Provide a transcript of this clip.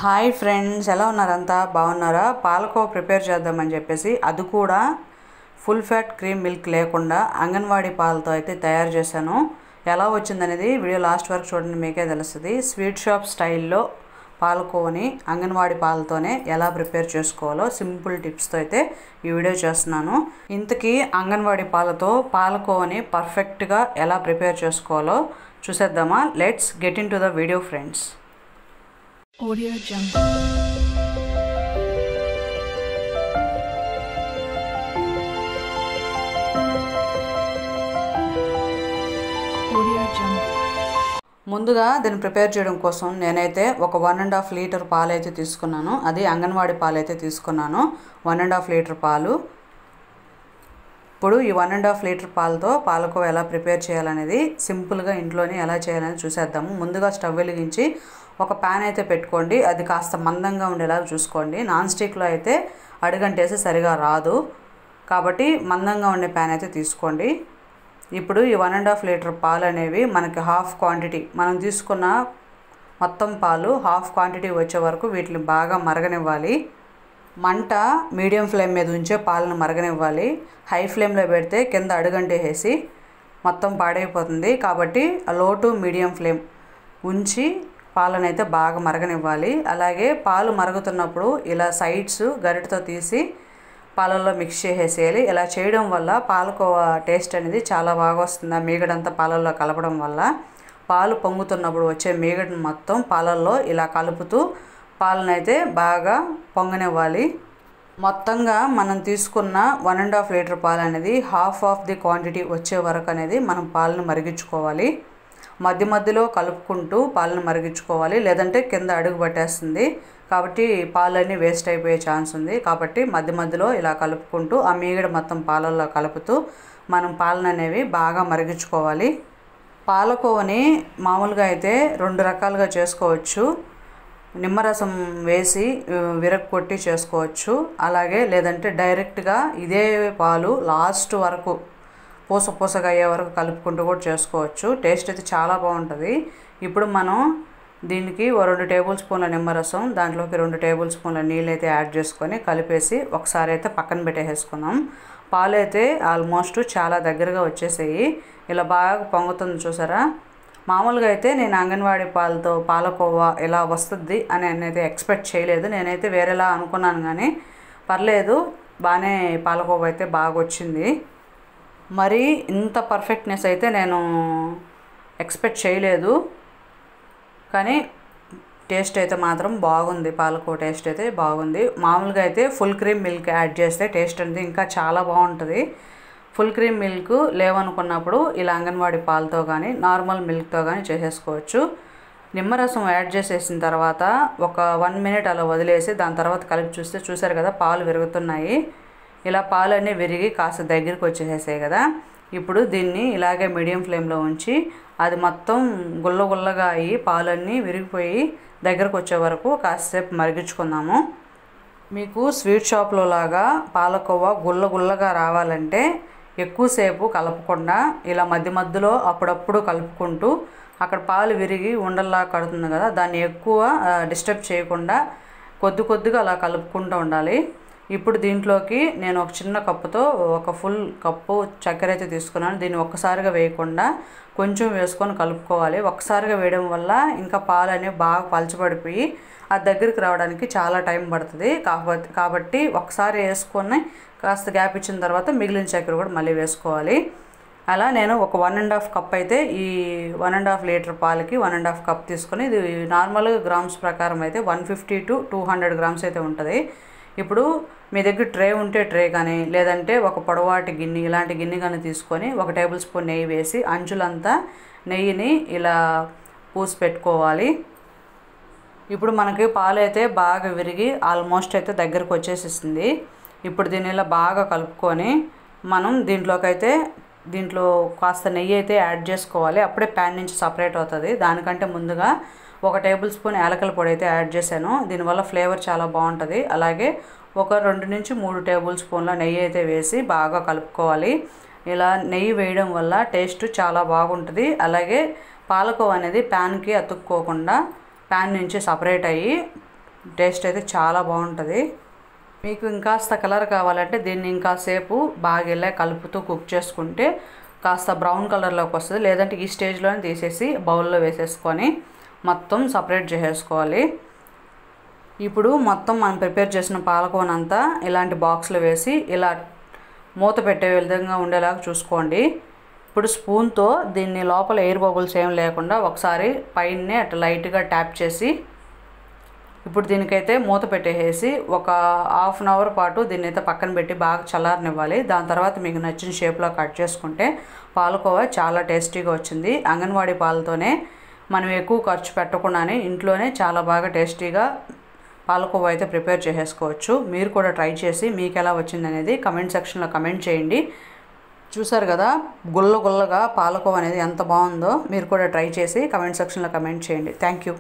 Hi friends, ఎలా ఉన్నారంతా? బాగున్నారా? పాలకోవ prepare చేద్దామని చెప్పేసి అది కూడా ఫుల్ ఫ్యాట్ క్రీమ్ మిల్క్ లేకుండా అంగన్వాడీ పాలతో అయితే తయారు చేశాను. ఎలా వచ్చిందనేది వీడియో లాస్ట్ వరకు చూడండి, మీకే తెలుస్తుంది. స్వీట్ షాప్ స్టైల్లో పాలకోవని అంగన్వాడీ పాలతోనే ఎలా ప్రిపేర్ చేసుకోవాలో సింపుల్ టిప్స్తో అయితే ఈ వీడియో చేస్తున్నాను. ఇంతకీ అంగన్వాడీ పాలతో పాలకోవని పర్ఫెక్ట్గా ఎలా ప్రిపేర్ చేసుకోవాలో చూసేద్దామా? Let's get in to the video friends. Audio Jungle. Audio Jungle. ముందుగా దీన్ని ప్రిపేర్ చేయడం కోసం నేనైతే ఒక 1.5 లీటర్ పాలు అయితే తీసుకున్నాను. అది అంగన్వాడీ పాలు అయితే తీసుకున్నాను, 1.5 లీటర్ పాలు. ఇప్పుడు ఈ 1.5 లీటర్ పాలతో పాలకోవ ఎలా ప్రిపేర్ చేయాలనేది సింపుల్గా ఇంట్లోనే ఎలా చేయాలని చూసేద్దాము. ముందుగా స్టవ్ వెలిగించి ఒక ప్యాన్ అయితే పెట్టుకోండి. అది కాస్త మందంగా ఉండేలా చూసుకోండి. నాన్ స్టిక్లో అయితే అడుగంటేసి సరిగా రాదు, కాబట్టి మందంగా ఉండే ప్యాన్ అయితే తీసుకోండి. ఇప్పుడు ఈ 1.5 లీటర్ పాలు అనేవి మనకి హాఫ్ క్వాంటిటీ, మనం తీసుకున్న మొత్తం పాలు హాఫ్ క్వాంటిటీ వచ్చే వరకు వీటిని బాగా మరగనివ్వాలి. మంట మీడియం ఫ్లేమ్ మీద ఉంచే పాలను మరగనివ్వాలి. హై ఫ్లేమ్లో పెడితే కింద అడుగంటేసి మొత్తం పాడైపోతుంది. కాబట్టి లో టు మీడియం ఫ్లేమ్ ఉంచి పాలను అయితే బాగా మరగనివ్వాలి. అలాగే పాలు మరుగుతున్నప్పుడు ఇలా సైడ్స్ గరిటతో తీసి పాలల్లో మిక్స్ చేసేయాలి. ఇలా చేయడం వల్ల పాలకోవ టేస్ట్ అనేది చాలా బాగా వస్తుంది. ఆ మీగడంతా పాలల్లో కలపడం వల్ల పాలు పొంగుతున్నప్పుడు వచ్చే మీగడను మొత్తం పాలల్లో ఇలా కలుపుతూ పాలను అయితే బాగా పొంగనివ్వాలి. మొత్తంగా మనం తీసుకున్న 1.5 లీటర్ పాలు అనేది హాఫ్ ఆఫ్ ది క్వాంటిటీ వచ్చే వరకు అనేది మనం పాలను మరిగించుకోవాలి. మధ్య మధ్యలో కలుపుకుంటూ పాలను మరిగించుకోవాలి, లేదంటే కింద అడుగు పట్టేస్తుంది. కాబట్టి పాలన్నీ వేస్ట్ అయిపోయే ఛాన్స్ ఉంది. కాబట్టి మధ్య మధ్యలో ఇలా కలుపుకుంటూ ఆ మీగడ మొత్తం పాలల్లో కలుపుతూ మనం పాలను అనేవి బాగా మరిగించుకోవాలి. పాలకోవని మామూలుగా అయితే 2 రకాలుగా చేసుకోవచ్చు. నిమ్మరసం వేసి విరగొట్టి చేసుకోవచ్చు, అలాగే లేదంటే డైరెక్ట్గా ఇదే పాలు లాస్ట్ వరకు పూసగా అయ్యే వరకు కలుపుకుంటూ కూడా చేసుకోవచ్చు. టేస్ట్ అయితే చాలా బాగుంటుంది. ఇప్పుడు మనం దీనికి 2 టేబుల్ స్పూన్ల నిమ్మరసం, దాంట్లోకి 2 టేబుల్ స్పూన్ల నీళ్ళు అయితే యాడ్ చేసుకొని కలిపేసి ఒకసారి అయితే పక్కన పెట్టేసుకుందాం. పాలు అయితే ఆల్మోస్ట్ చాలా దగ్గరగా వచ్చేసాయి. ఇలా బాగా పొంగుతుంది చూసారా? మామూలుగా అయితే నేను అంగన్వాడీ పాలతో పాలకోవా ఇలా వస్తుంది అని అయితే ఎక్స్పెక్ట్ చేయలేదు. నేనైతే వేరేలా అనుకున్నాను, కానీ పర్లేదు, బాగానే పాలకోవా అయితే బాగా వచ్చింది. మరి ఇంత పర్ఫెక్ట్నెస్ అయితే నేను ఎక్స్పెక్ట్ చేయలేదు, కానీ టేస్ట్ అయితే మాత్రం బాగుంది. పాలకోవ టేస్ట్ అయితే బాగుంది. మామూలుగా అయితే ఫుల్ క్రీమ్ మిల్క్ యాడ్ చేస్తే టేస్ట్ అనేది ఇంకా చాలా బాగుంటుంది. ఫుల్ క్రీమ్ మిల్క్ లేవనుకున్నప్పుడు ఇలా అంగన్వాడీ పాలతో కానీ నార్మల్ మిల్క్తో కానీ చేసేసుకోవచ్చు. నిమ్మరసం యాడ్ చేసేసిన తర్వాత ఒక 1 మినిట్ అలా వదిలేసి దాని తర్వాత కలిపి చూస్తే చూసారు కదా, పాలు విరుగుతున్నాయి. ఇలా పాలన్నీ విరిగి కాస్త దగ్గరికి వచ్చేసేసాయి కదా. ఇప్పుడు దీన్ని ఇలాగే మీడియం ఫ్లేమ్లో ఉంచి అది మొత్తం గుల్లగా అయ్యి పాలన్నీ విరిగిపోయి దగ్గరకు వచ్చే వరకు కాసేపు మరిగించుకుందాము. మీకు స్వీట్ షాప్లో లాగా పాలకోవా గుల్లగా రావాలంటే ఎక్కువసేపు కలపకుండా ఇలా మధ్య మధ్యలో అప్పుడప్పుడు కలుపుకుంటూ, అక్కడ పాలు విరిగి ఉండల్లా కడుతుంది కదా, దాన్ని ఎక్కువ డిస్టర్బ్ చేయకుండా కొద్దిగా అలా కలుపుకుంటూ ఉండాలి. ఇప్పుడు దీంట్లోకి నేను ఒక చిన్న కప్పుతో ఒక ఫుల్ కప్పు చక్కెర అయితే తీసుకున్నాను. దీన్ని ఒక్కసారిగా వేయకుండా కొంచెం వేసుకొని కలుపుకోవాలి. ఒక్కసారిగా వేయడం వల్ల ఇంకా పాలు అనేవి బాగా పలచబడిపోయి అది దగ్గరికి రావడానికి చాలా టైం పడుతుంది. కాబట్టి ఒకసారి వేసుకొని కాస్త గ్యాప్ ఇచ్చిన తర్వాత మిగిలిన చక్కెర కూడా మళ్ళీ వేసుకోవాలి. అలా నేను ఒక 1.5 కప్ అయితే ఈ 1.5 లీటర్ పాలకి 1.5 కప్ తీసుకొని, ఇది నార్మల్గా గ్రామ్స్ ప్రకారం అయితే 150 to 200 గ్రామ్స్ అయితే ఉంటుంది. ఇప్పుడు మీ దగ్గర ట్రే ఉంటే ట్రే కానీ, లేదంటే ఒక పొడవాటి గిన్నె, ఇలాంటి గిన్నె కానీ తీసుకొని 1 టేబుల్ స్పూన్ నెయ్యి వేసి అంచులంతా నెయ్యిని ఇలా పూసి పెట్టుకోవాలి. ఇప్పుడు మనకి పాలు అయితే బాగా విరిగి ఆల్మోస్ట్ అయితే దగ్గరకు వచ్చేసేసింది. ఇప్పుడు దీన్ని ఇలా బాగా కలుపుకొని మనం దీంట్లో కాస్త నెయ్యి అయితే యాడ్ చేసుకోవాలి. అప్పుడే ప్యాన్ నుంచి సపరేట్ అవుతుంది. దానికంటే ముందుగా 1 టేబుల్ స్పూన్ యాలకల పొడి అయితే యాడ్ చేశాను. దీనివల్ల ఫ్లేవర్ చాలా బాగుంటుంది. అలాగే ఒక 2 నుంచి 3 టేబుల్ స్పూన్ల నెయ్యి అయితే వేసి బాగా కలుపుకోవాలి. ఇలా నెయ్యి వేయడం వల్ల టేస్ట్ చాలా బాగుంటుంది. అలాగే పాలకోవ అనేది ప్యాన్కి అతుక్కోకుండా ప్యాన్ నుంచి సపరేట్ అయ్యి టేస్ట్ అయితే చాలా బాగుంటుంది. మీకు ఇంకాస్త కలర్ కావాలంటే దీన్ని ఇంకాసేపు బాగా ఇలా కలుపుతూ కుక్ చేసుకుంటే కాస్త బ్రౌన్ కలర్లోకి వస్తుంది. లేదంటే ఈ స్టేజ్లోనే తీసేసి బౌల్లో వేసేసుకొని మొత్తం సపరేట్ చేసేసుకోవాలి. ఇప్పుడు మొత్తం మనం ప్రిపేర్ చేసిన పాలకోవనంతా ఇలాంటి బాక్స్లో వేసి ఇలా మూత పెట్టే విధంగా ఉండేలాగా చూసుకోండి. ఇప్పుడు స్పూన్తో దీన్ని లోపల ఎయిర్ బబుల్స్ ఏం లేకుండా ఒకసారి పైనే అట్లా లైట్గా ట్యాప్ చేసి ఇప్పుడు దీనికైతే మూత పెట్టేసి ఒక హాఫ్ అన్ అవర్ పాటు దీన్ని అయితే పక్కన పెట్టి బాగా చల్లారనివ్వాలి. దాని తర్వాత మీకు నచ్చిన షేప్లో కట్ చేసుకుంటే పాలకోవా చాలా టేస్టీగా వచ్చింది. అంగన్వాడీ పాలతోనే మనం ఎక్కువ ఖర్చు పెట్టకుండానే ఇంట్లోనే చాలా బాగా టేస్టీగా పాలకోవా అయితే ప్రిపేర్ చేసేసుకోవచ్చు. మీరు కూడా ట్రై చేసి మీకు ఎలా వచ్చిందనేది కమెంట్ సెక్షన్లో కమెంట్ చేయండి. చూసారు కదా గుల్లగా పాలకోవా అనేది ఎంత బాగుందో. మీరు కూడా ట్రై చేసి కమెంట్ సెక్షన్లో కమెంట్ చేయండి. Thank you.